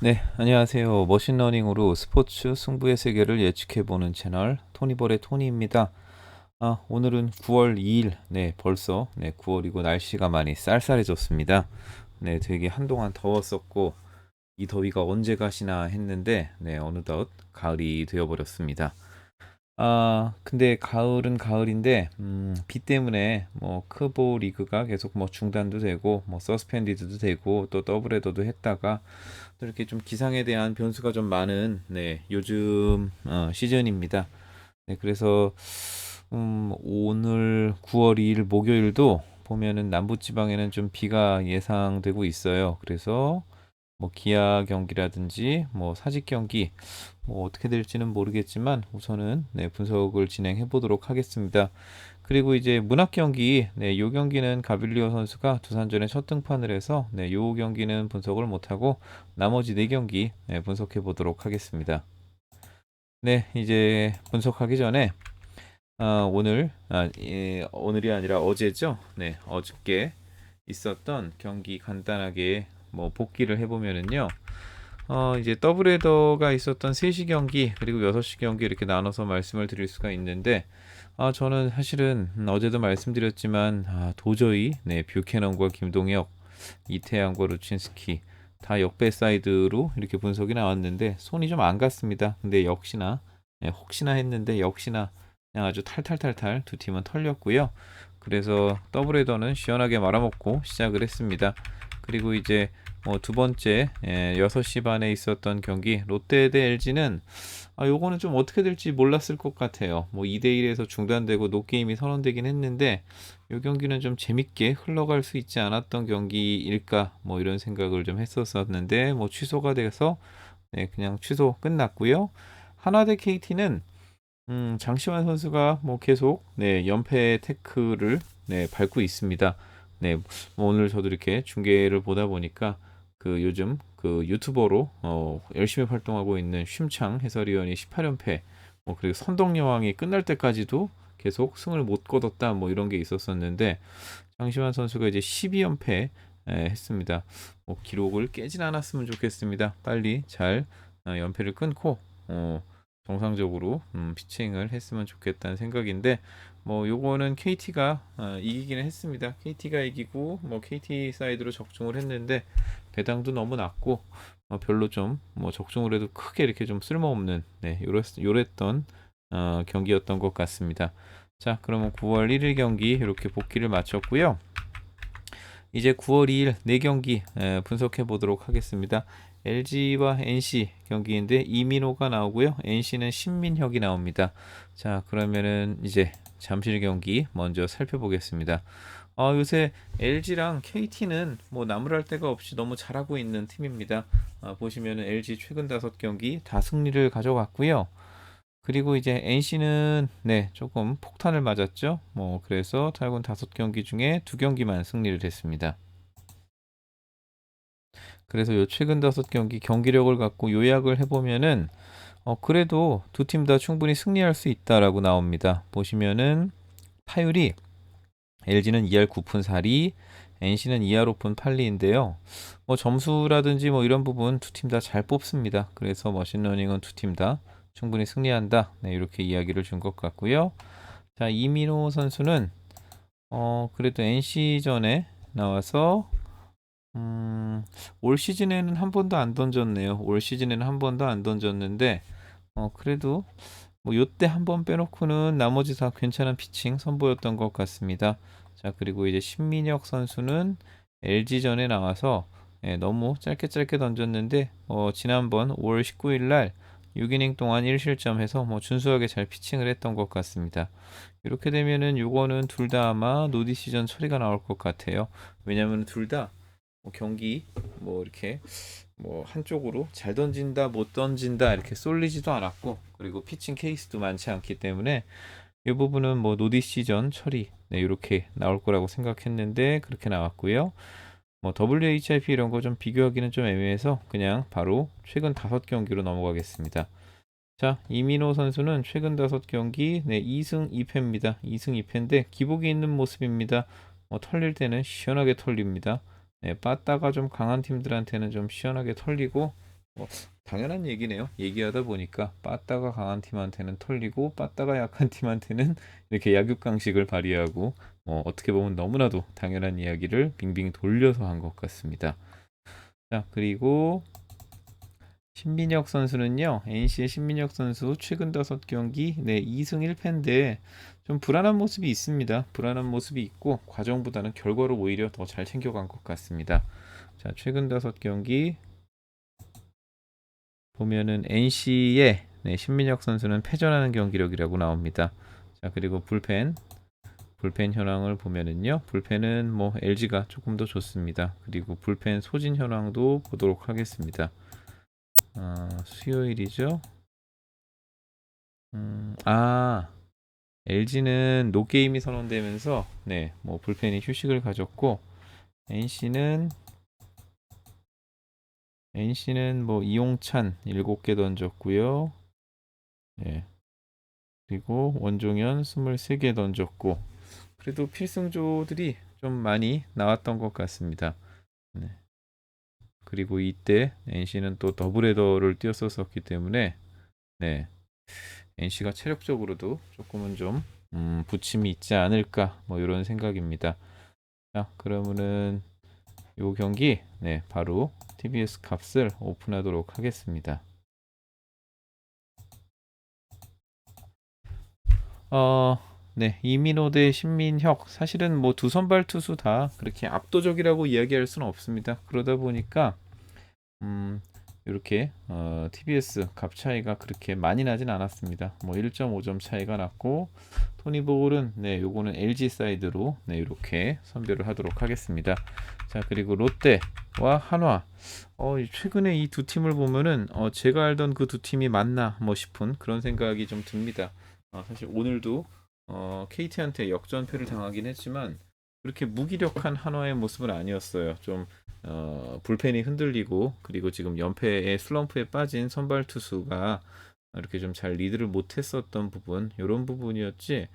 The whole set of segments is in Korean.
네, 안녕하세요. 머신러닝으로 스포츠 승부의 세계를 예측해보는 채널 토니볼의 토니입니다. 오늘은 9월 2일, 네, 벌써 9월이고 날씨가 많이 쌀쌀해졌습니다. 네, 되게 한동안 더웠었고 이 더위가 언제 가시나 했는데 어느덧 가을이 되어버렸습니다. 근데 가을은 가을인데 비 때문에 뭐 크보 리그가 계속 뭐 중단도 되고 뭐 서스펜디드도 되고 또 더블헤더도 했다가 또 이렇게 좀 기상에 대한 변수가 좀 많은 요즘 시즌입니다. 네, 그래서 오늘 9월 2일 목요일도 보면은 남부지방에는 좀 비가 예상되고 있어요. 그래서 뭐 기아 경기라든지 뭐 사직 경기 뭐 어떻게 될지는 모르겠지만 우선은 분석을 진행해 보도록 하겠습니다. 그리고 이제 문학 경기, 요 경기는 가빌리오 선수가 두산전에 첫 등판을 해서 요 경기는 분석을 못하고 나머지 네 경기 분석해 보도록 하겠습니다. 네, 이제 분석하기 전에 오늘이 아니라 어제죠. 네, 어저께 있었던 경기 간단하게 뭐 복기를 해보면은요. 이제 더블헤더가 있었던 3시 경기 그리고 6시 경기 이렇게 나눠서 말씀을 드릴 수가 있는데 저는 사실은 어제도 말씀드렸지만 도저히 뷰캐넌과 김동혁, 이태양과 루친스키 다 역배 사이드로 이렇게 분석이 나왔는데 손이 좀 안 갔습니다. 근데 역시나 혹시나 했는데 역시나 그냥 아주 탈탈탈탈 두 팀은 털렸고요. 그래서 더블헤더는 시원하게 말아먹고 시작을 했습니다. 그리고 이제 두 번째 6시 반에 있었던 경기 롯데 대 LG는 요거는 좀 어떻게 될지 몰랐을 것 같아요. 뭐 2대1에서 중단되고 노게임이 선언되긴 했는데 이 경기는 좀 재밌게 흘러갈 수 있지 않았던 경기일까 뭐 이런 생각을 좀 했었었는데 뭐 취소가 돼서 그냥 취소 끝났고요. 하나 대 KT는 장시환 선수가 뭐 계속 연패 태클을 밟고 있습니다. 네, 뭐 오늘 저도 이렇게 중계를 보다 보니까 그 요즘 그 유튜버로 열심히 활동하고 있는 쉼창 해설위원이 18연패, 뭐 그리고 선덕여왕이 끝날 때까지도 계속 승을 못 거뒀다 뭐 이런 게 있었었는데 장시환 선수가 이제 12연패 했습니다. 뭐 기록을 깨진 않았으면 좋겠습니다. 빨리 잘 연패를 끊고 정상적으로 피칭을 했으면 좋겠다는 생각인데 뭐 요거는 KT가 이기기는 했습니다. KT가 이기고 뭐 KT 사이드로 적중을 했는데 배당도 너무 낮고 별로 좀 뭐 적중을 해도 크게 이렇게 좀 쓸모없는 요랬던 경기였던 것 같습니다. 자, 그러면 9월 1일 경기 이렇게 복귀를 마쳤고요. 이제 9월 2일 4경기 분석해 보도록 하겠습니다. LG와 NC 경기인데 이민호가 나오고요. NC는 신민혁이 나옵니다. 자, 그러면은 이제 잠실 경기 먼저 살펴보겠습니다. 요새 LG랑 KT는 뭐 나무랄 데가 없이 너무 잘하고 있는 팀입니다. 보시면은 LG 최근 5경기 다 승리를 가져갔고요. 그리고 이제 NC는 조금 폭탄을 맞았죠. 뭐 그래서 탈군 5경기 중에 2경기만 승리를 했습니다. 그래서 요 최근 5경기 경기력을 갖고 요약을 해보면은 그래도 두 팀 다 충분히 승리할 수 있다라고 나옵니다. 보시면은 타율이 LG는 2할 9푼 4리, NC는 2할 5푼 8리인데요. 뭐 점수라든지 뭐 이런 부분 두 팀 다 잘 뽑습니다. 그래서 머신러닝은 두 팀 다 충분히 승리한다. 네, 이렇게 이야기를 준 것 같고요. 자, 이민호 선수는 그래도 NC전에 나와서 올 시즌에는 한 번도 안 던졌네요. 올 시즌에는 한 번도 안 던졌는데 그래도 뭐 요때 한 번 빼놓고는 나머지 다 괜찮은 피칭 선보였던 것 같습니다. 자, 그리고 이제 신민혁 선수는 LG전에 나와서 너무 짧게 짧게 던졌는데 지난번 5월 19일 날 6이닝 동안 1실점해서 뭐 준수하게 잘 피칭을 했던 것 같습니다. 이렇게 되면은 요거는 둘 다 아마 노디시전 처리가 나올 것 같아요. 왜냐면 둘다 뭐 경기 뭐 이렇게 뭐 한쪽으로 잘 던진다 못 던진다 이렇게 쏠리지도 않았고 그리고 피칭 케이스도 많지 않기 때문에 이 부분은 뭐 노디 시전 처리 이렇게 나올 거라고 생각했는데 그렇게 나왔고요. 뭐 WHIP 이런 거 좀 비교하기는 좀 애매해서 그냥 바로 최근 5경기로 넘어가겠습니다. 자, 이민호 선수는 최근 5경기 2승 2패입니다. 2승 2패인데 기복이 있는 모습입니다. 털릴 때는 시원하게 털립니다. 빠따가 좀 강한 팀들한테는 좀 시원하게 털리고 뭐 당연한 얘기네요. 얘기하다 보니까 빠따가 강한 팀한테는 털리고 빠따가 약한 팀한테는 이렇게 약육강식을 발휘하고 어떻게 보면 너무나도 당연한 이야기를 빙빙 돌려서 한 것 같습니다. 자, 그리고 신민혁 선수는요. NC의 신민혁 선수 최근 5경기 2승 1패인데 좀 불안한 모습이 있습니다. 불안한 모습이 있고 과정보다는 결과로 오히려 더 잘 챙겨간 것 같습니다. 자, 최근 5경기 보면은 NC의 신민혁 선수는 패전하는 경기력이라고 나옵니다. 자, 그리고 불펜 현황을 보면은요. 불펜은 뭐 LG가 조금 더 좋습니다. 그리고 불펜 소진 현황도 보도록 하겠습니다. 수요일이죠. 아, LG는 노게임이 선언되면서 뭐 불펜이 휴식을 가졌고 NC는 뭐 이용찬 7개 던졌고요. 예. 그리고 원종현 23개 던졌고 그래도 필승조들이 좀 많이 나왔던 것 같습니다. 네. 그리고 이때 NC는 또 더블헤더를 뛰었었기 때문에 네. NC가 체력적으로도 조금은 좀 부침이 있지 않을까 뭐 이런 생각입니다. 자, 그러면은 요 경기 바로 TBS 값을 오픈하도록 하겠습니다. 어, 이민호 대 신민혁 사실은 뭐 두 선발 투수 다 그렇게 압도적이라고 이야기할 수는 없습니다. 그러다 보니까 이렇게 TBS 값 차이가 그렇게 많이 나진 않았습니다. 뭐 1.5점 차이가 났고 토니볼은 요거는 LG 사이드로 이렇게 선별을 하도록 하겠습니다. 자, 그리고 롯데와 한화 최근에 이 두 팀을 보면은 제가 알던 그 두 팀이 맞나 뭐 싶은 그런 생각이 좀 듭니다. 사실 오늘도 KT한테 역전패를 당하긴 했지만 그렇게 무기력한 한화의 모습은 아니었어요. 좀 불펜이 흔들리고 그리고 지금 연패의 슬럼프에 빠진 선발 투수가 이렇게 좀 잘 리드를 못했었던 부분 이런 부분이었지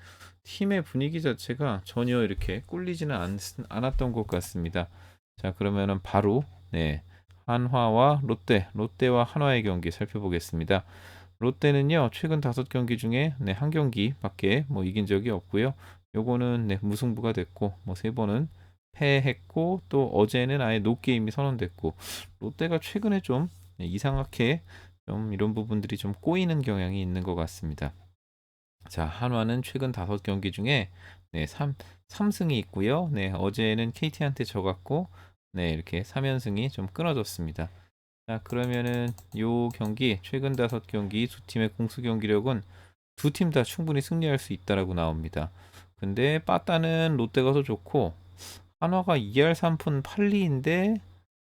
팀의 분위기 자체가 전혀 이렇게 꿀리지는 않았던 것 같습니다. 자, 그러면은 바로 한화와 롯데와 한화의 경기 살펴보겠습니다. 롯데는요 최근 5경기 중에 한 경기밖에 뭐 이긴 적이 없고요. 요거는 무승부가 됐고 뭐 3번은 패했고 또 어제는 아예 노게임이 선언됐고 롯데가 최근에 좀 이상하게 좀 이런 부분들이 좀 꼬이는 경향이 있는 것 같습니다. 자, 한화는 최근 5경기 중에 3승이 있고요. 어제는 KT한테 져갔고 이렇게 3연승이 좀 끊어졌습니다. 자, 그러면은 요 경기 최근 5경기 두 팀의 공수 경기력은 두 팀 다 충분히 승리할 수 있다라고 나옵니다. 근데 빠따는 롯데가 더 좋고 한화가 2할 3푼 8리인데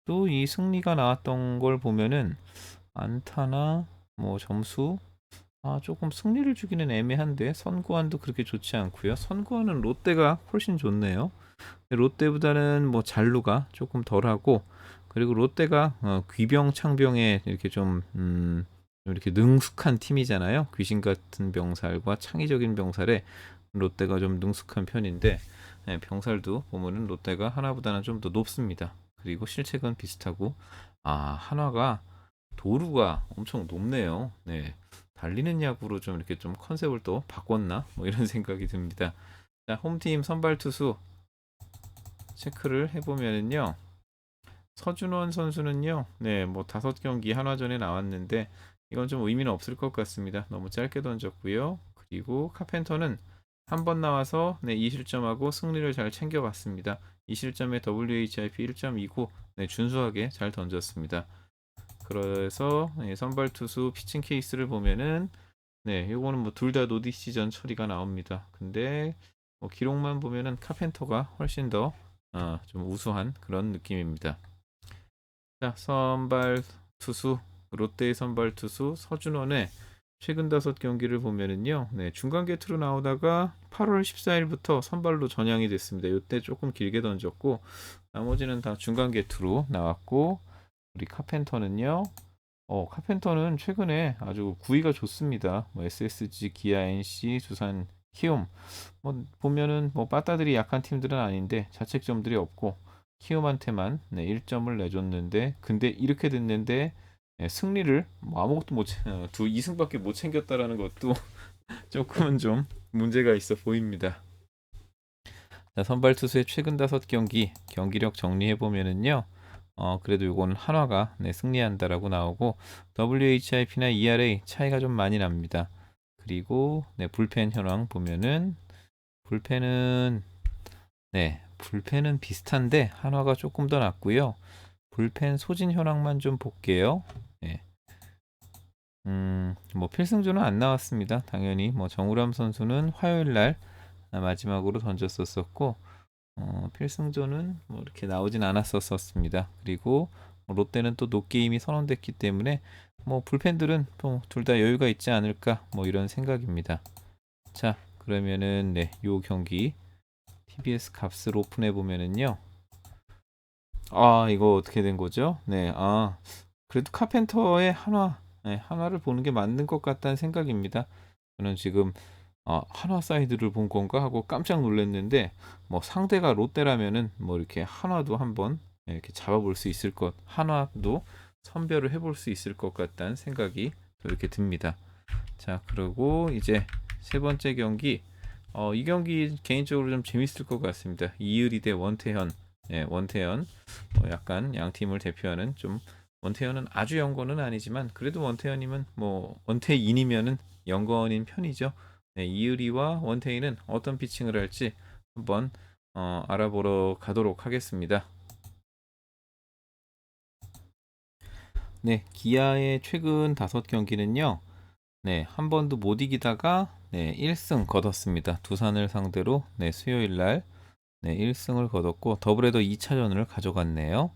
또 이 승리가 나왔던 걸 보면은 안타나 뭐 점수 조금 승리를 주기는 애매한데 선구안도 그렇게 좋지 않고요. 선구안은 롯데가 훨씬 좋네요. 롯데보다는 뭐 잔루가 조금 덜하고 그리고 롯데가 귀병 창병에 이렇게 좀 이렇게 능숙한 팀이잖아요. 귀신 같은 병살과 창의적인 병살에 롯데가 좀 능숙한 편인데 병살도 보면은 롯데가 하나보다는 좀 더 높습니다. 그리고 실책은 비슷하고 한화가 도루가 엄청 높네요. 네. 달리는 야구로 좀 이렇게 좀 컨셉을 또 바꿨나? 뭐 이런 생각이 듭니다. 자, 홈팀 선발 투수 체크를 해보면은요. 서준원 선수는요. 뭐 5경기 한화전에 나왔는데 이건 좀 의미는 없을 것 같습니다. 너무 짧게 던졌고요. 그리고 카펜터는 한 번 나와서 2실점하고 승리를 잘 챙겨갔습니다. 2실점에 WHIP 1.29 준수하게 잘 던졌습니다. 그래서 선발 투수 피칭 케이스를 보면은 요거는 뭐 둘 다 노디시전 처리가 나옵니다. 근데 뭐 기록만 보면은 카펜터가 훨씬 더 좀 우수한 그런 느낌입니다. 자, 선발 투수 롯데의 선발 투수 서준원의 최근 5경기를 보면은요. 중간 게투로 나오다가 8월 14일부터 선발로 전향이 됐습니다. 이때 조금 길게 던졌고 나머지는 다 중간 게투로 나왔고 우리 카펜터는 최근에 아주 구위가 좋습니다. 뭐 SSG, 기아, NC, 두산, 키움. 뭐 보면은 뭐 빠따들이 약한 팀들은 아닌데 자책점들이 없고 키움한테만 1점을 내줬는데 근데 이렇게 됐는데 승리를 뭐 아무것도 두 2승밖에 못 챙겼다라는 것도 조금은 좀 문제가 있어 보입니다. 자, 선발 투수의 최근 5경기 경기력 정리해 보면은요. 그래도 요건 한화가 승리한다라고 나오고 WHIP나 ERA 차이가 좀 많이 납니다. 그리고 불펜 현황 보면은 불펜은 불펜은 비슷한데 한화가 조금 더 낫고요. 불펜 소진 현황만 좀 볼게요. 네. 뭐 필승조는 안 나왔습니다. 당연히 뭐 정우람 선수는 화요일 날 마지막으로 던졌었고 필승조는 뭐 이렇게 나오진 않았었습니다. 그리고 롯데는 또 노게임이 선언됐기 때문에 뭐 불펜들은 둘 다 여유가 있지 않을까 뭐 이런 생각입니다. 자, 그러면은 요 경기 TBS 값을 오픈해 보면은요. 이거 어떻게 된 거죠? 그래도 카펜터의 한화를 보는 게 맞는 것 같다는 생각입니다. 저는 지금 한화 사이드를 본 건가 하고 깜짝 놀랐는데 뭐 상대가 롯데라면은 뭐 이렇게 한화도 한번 이렇게 잡아볼 수 있을 한화도 선별을 해볼 수 있을 것 같다는 생각이 이렇게 듭니다. 자, 그리고 이제 세 번째 경기 이 경기 개인적으로 좀 재밌을 것 같습니다. 이의리 대 원태현. 원태현 약간 양 팀을 대표하는 좀 원태현은 아주 연거는 아니지만 그래도 원태현이면 뭐 원태인이면은 연거인 편이죠. 이의리와 원태인은 어떤 피칭을 할지 한번 알아보러 가도록 하겠습니다. 기아의 최근 5경기는요. 한 번도 못 이기다가 1승 거뒀습니다. 두산을 상대로 수요일 날 1승을 거뒀고 더블헤더 2차전을 가져갔네요.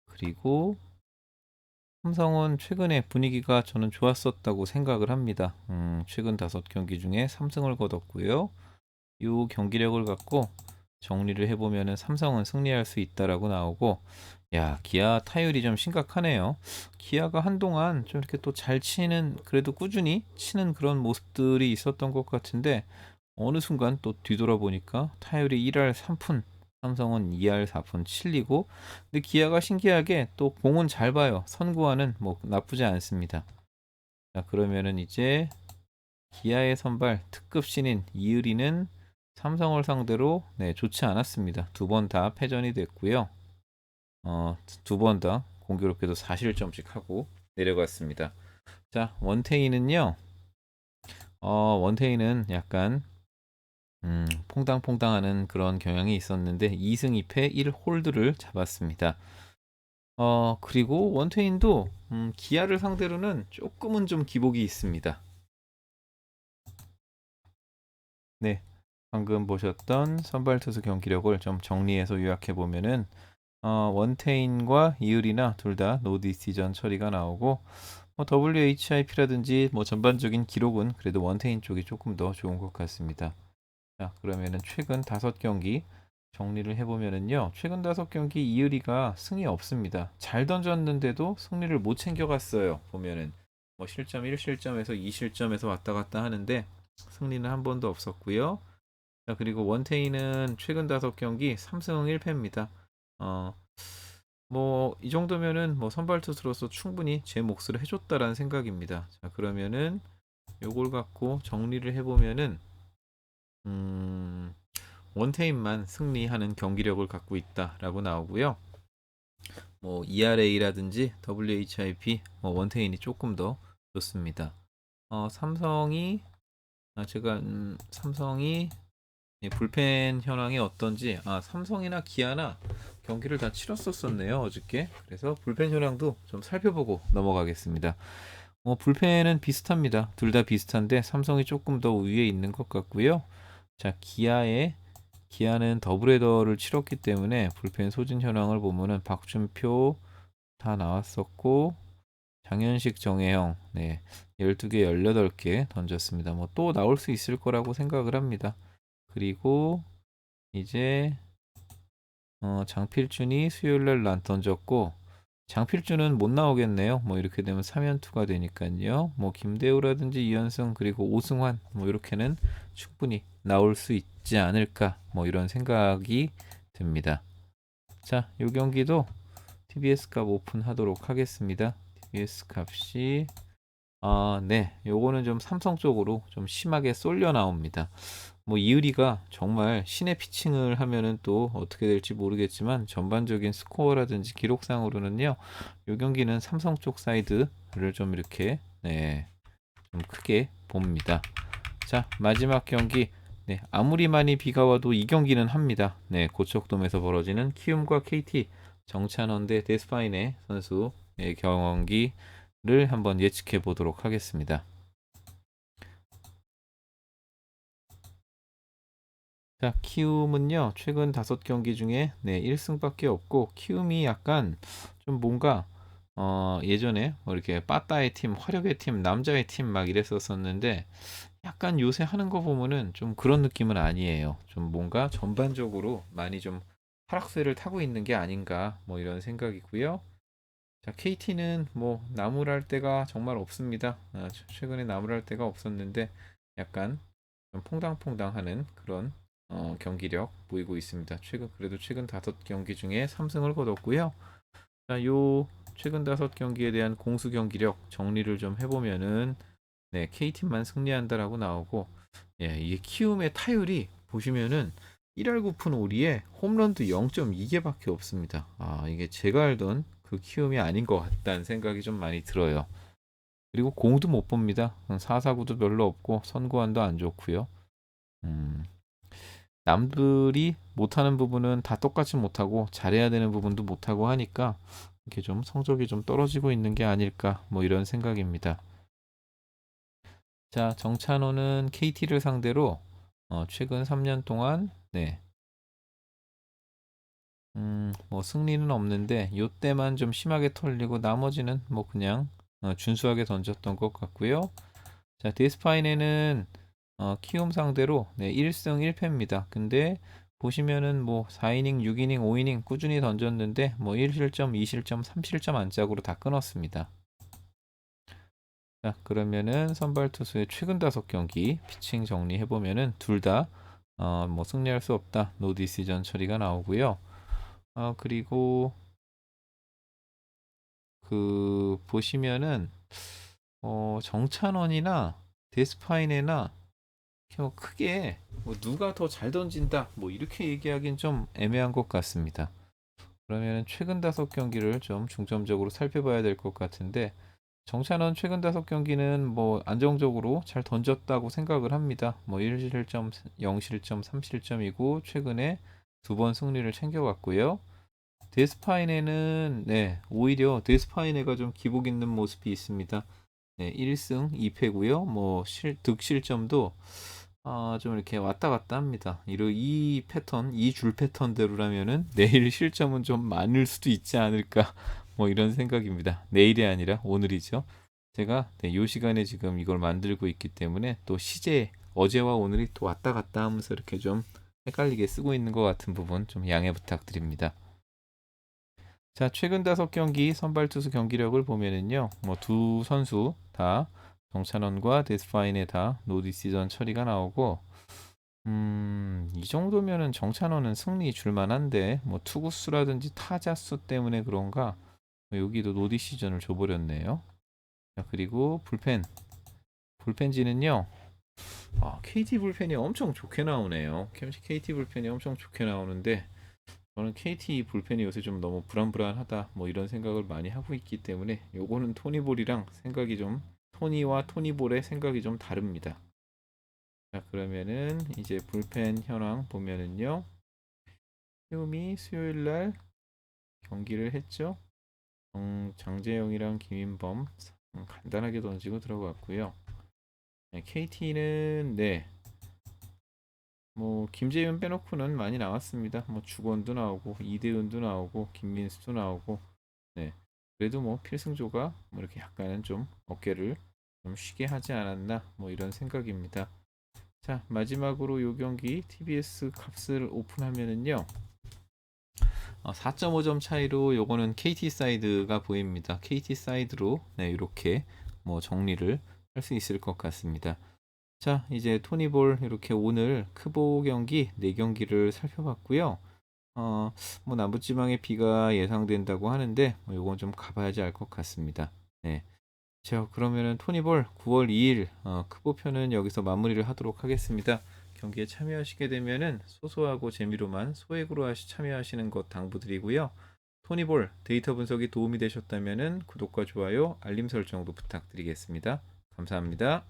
그리고 삼성은 최근에 분위기가 저는 좋았었다고 생각을 합니다. 최근 5경기 중에 3승을 거뒀고요. 이 경기력을 갖고 정리를 해보면 삼성은 승리할 수 있다라고 나오고 기아 타율이 좀 심각하네요. 기아가 한동안 좀 이렇게 또 잘 치는 그래도 꾸준히 치는 그런 모습들이 있었던 것 같은데 어느 순간 또 뒤돌아보니까 타율이 1할 3푼 삼성은 2할 4푼 7리고 근데 기아가 신기하게 또 공은 잘 봐요. 선구안은 뭐 나쁘지 않습니다. 자, 그러면은 이제 기아의 선발 특급 신인 이의리는 삼성을 상대로 좋지 않았습니다. 2번 다 패전이 됐고요. 2번 다 공교롭게도 4실점씩 하고 내려갔습니다. 자, 원태인은요. 원태인은 약간 퐁당퐁당하는 그런 경향이 있었는데 2승 2패 1홀드를 잡았습니다. 그리고 원태인도 기아를 상대로는 조금은 좀 기복이 있습니다. 방금 보셨던 선발 투수 경기력을 좀 정리해서 요약해 보면은 원태인과 이을이나 둘 다 노 디시전 처리가 나오고 뭐 WHIP라든지 뭐 전반적인 기록은 그래도 원태인 쪽이 조금 더 좋은 것 같습니다. 자, 그러면은 최근 5경기 정리를 해보면은요. 최근 5경기 이의리가 승이 없습니다. 잘 던졌는데도 승리를 못 챙겨갔어요. 보면은 뭐 실점 1실점에서 2실점에서 왔다 갔다 하는데 승리는 한 번도 없었고요. 자, 그리고 원태인은 최근 5경기 3승 1패입니다. 뭐 이 정도면은 뭐 선발 투수로서 충분히 제 몫을 해줬다라는 생각입니다. 자, 그러면은 요걸 갖고 정리를 해보면은 원태인만 승리하는 경기력을 갖고 있다라고 나오고요. 뭐 ERA라든지 WHIP 원태인이 조금 더 좋습니다. 삼성이 삼성이 불펜 현황이 어떤지 삼성이나 기아나 경기를 다 치렀었네요 어저께. 그래서 불펜 현황도 좀 살펴보고 넘어가겠습니다. 불펜은 비슷합니다. 둘 다 비슷한데 삼성이 조금 더 위에 있는 것 같고요. 자, 기아는 더블헤더를 치렀기 때문에 불펜 소진 현황을 보면은 박준표 다 나왔었고 장현식 정혜영 12개 18개 던졌습니다. 뭐 또 나올 수 있을 거라고 생각을 합니다. 그리고 이제 장필준이 수요일날 난 던졌고 장필준은 못 나오겠네요. 뭐 이렇게 되면 3연투가 되니까요. 뭐 김대우라든지 이현승 그리고 오승환 뭐 이렇게는 충분히 나올 수 있지 않을까 뭐 이런 생각이 듭니다. 자, 이 경기도 TBS 값 오픈하도록 하겠습니다. TBS 값이 네, 요거는 좀 삼성 쪽으로 좀 심하게 쏠려 나옵니다. 뭐 이의리가 정말 신의 피칭을 하면은 또 어떻게 될지 모르겠지만 전반적인 스코어라든지 기록상으로는요, 요 경기는 삼성 쪽 사이드를 좀 이렇게 네, 좀 크게 봅니다. 자, 마지막 경기. 네, 아무리 많이 비가 와도 이 경기는 합니다. 네, 고척돔에서 벌어지는 키움과 KT 정찬원 대 데스파이네 선수의 경기를 한번 예측해 보도록 하겠습니다. 자, 키움은요, 최근 5경기 중에 네, 1승밖에 없고, 키움이 약간 좀 뭔가 예전에 뭐 이렇게 빠따의 팀, 화력의 팀, 남자의 팀 막 이랬었었는데, 약간 요새 하는 거 보면은 좀 그런 느낌은 아니에요. 좀 뭔가 전반적으로 많이 좀 하락세를 타고 있는 게 아닌가 뭐 이런 생각이고요. 자, KT는 뭐 나무랄 데가 정말 없습니다. 최근에 나무랄 데가 없었는데 약간 좀 퐁당퐁당하는 그런 경기력 보이고 있습니다. 최근 5경기 중에 3승을 거뒀고요. 자, 요 최근 5경기에 대한 공수 경기력 정리를 좀 해보면은 네, K팀만 승리한다라고 나오고, 예, 이게 키움의 타율이 보시면은 1할 9푼 5리에 홈런도 0.2개밖에 없습니다. 이게 제가 알던 그 키움이 아닌 것 같다는 생각이 좀 많이 들어요. 그리고 공도 못 봅니다. 4사구도 별로 없고 선구안도 안 좋고요. 음, 남들이 못하는 부분은 다 똑같이 못하고 잘해야 되는 부분도 못하고 하니까 이렇게 좀 성적이 좀 떨어지고 있는 게 아닐까 뭐 이런 생각입니다. 자, 정찬호는 KT를 상대로 최근 3년 동안 네, 뭐 승리는 없는데 요때만 좀 심하게 털리고 나머지는 뭐 그냥 준수하게 던졌던 것 같고요. 자, 데스파이네는 키움 상대로 네, 1승 1패입니다. 근데 보시면은 뭐 4이닝, 6이닝, 5이닝 꾸준히 던졌는데 뭐 1실점, 2실점, 3실점 안짝으로 다 끊었습니다. 자, 그러면은 선발 투수의 최근 5경기 피칭 정리해 보면은 둘 다 뭐 승리할 수 없다. 노 디시전 처리가 나오고요. 그리고 그 보시면은 정찬원이나 데스파이네나 뭐 크게 뭐 누가 더 잘 던진다 뭐 이렇게 얘기하기는 좀 애매한 것 같습니다. 그러면 최근 5경기를 좀 중점적으로 살펴봐야 될 것 같은데 정찬원 최근 5경기는 뭐 안정적으로 잘 던졌다고 생각을 합니다. 뭐 1실점, 0실점, 3실점이고 최근에 2번 승리를 챙겨갔고요. 데스파이네는 네, 오히려 데스파이네가 좀 기복 있는 모습이 있습니다. 네, 1승 2패고요. 뭐 득실점도 좀 이렇게 왔다 갔다 합니다. 이 패턴, 이 줄 패턴대로라면은 내일 실점은 좀 많을 수도 있지 않을까. 뭐 이런 생각입니다. 내일이 아니라 오늘이죠. 제가 네, 요 시간에 지금 이걸 만들고 있기 때문에 또 시제 어제와 오늘이 또 왔다 갔다 하면서 이렇게 좀 헷갈리게 쓰고 있는 것 같은 부분 좀 양해 부탁드립니다. 자, 최근 5경기 선발 투수 경기력을 보면은요. 뭐 두 선수 다 정찬원과 데스파인에 다 노디시전 처리가 나오고 이 정도면은 정찬원은 승리 줄 만한데 뭐 투구수라든지 타자수 때문에 그런가 여기도 노디시전을 줘버렸네요. 자, 그리고 불펜지는요. KT 불펜이 엄청 좋게 나오네요. KT 불펜이 엄청 좋게 나오는데 저는 KT 불펜이 요새 좀 너무 불안불안하다 뭐 이런 생각을 많이 하고 있기 때문에 요거는 토니볼이랑 생각이 좀 토니와 토니볼의 생각이 좀 다릅니다. 자, 그러면은 이제 불펜 현황 보면은요. 키움이 수요일 날 경기를 했죠. 장재영이랑 김인범 간단하게 던지고 들어갔고요. KT는 네, 뭐 김재윤 빼놓고는 많이 나왔습니다. 뭐 주건도 나오고 이대은도 나오고 김민수도 나오고 네. 그래도 뭐 필승조가 뭐 이렇게 약간은 좀 어깨를 좀 쉬게 하지 않았나 뭐 이런 생각입니다. 자, 마지막으로 요 경기 TBS 값을 오픈하면은요. 4.5점 차이로 요거는 KT 사이드가 보입니다. KT 사이드로 네, 이렇게 뭐 정리를 할 수 있을 것 같습니다. 자, 이제 토니볼 이렇게 오늘 크보 경기 4경기를 살펴봤고요. 뭐 남부지방에 비가 예상된다고 하는데 뭐 요건 좀 가봐야지 알 것 같습니다. 네. 자, 그러면은 토니볼 9월 2일 크보편은 여기서 마무리를 하도록 하겠습니다. 경기에 참여하시게 되면은 소소하고 재미로만 소액으로 참여하시는 것 당부드리고요. 토니볼 데이터 분석이 도움이 되셨다면은 구독과 좋아요, 알림 설정도 부탁드리겠습니다. 감사합니다.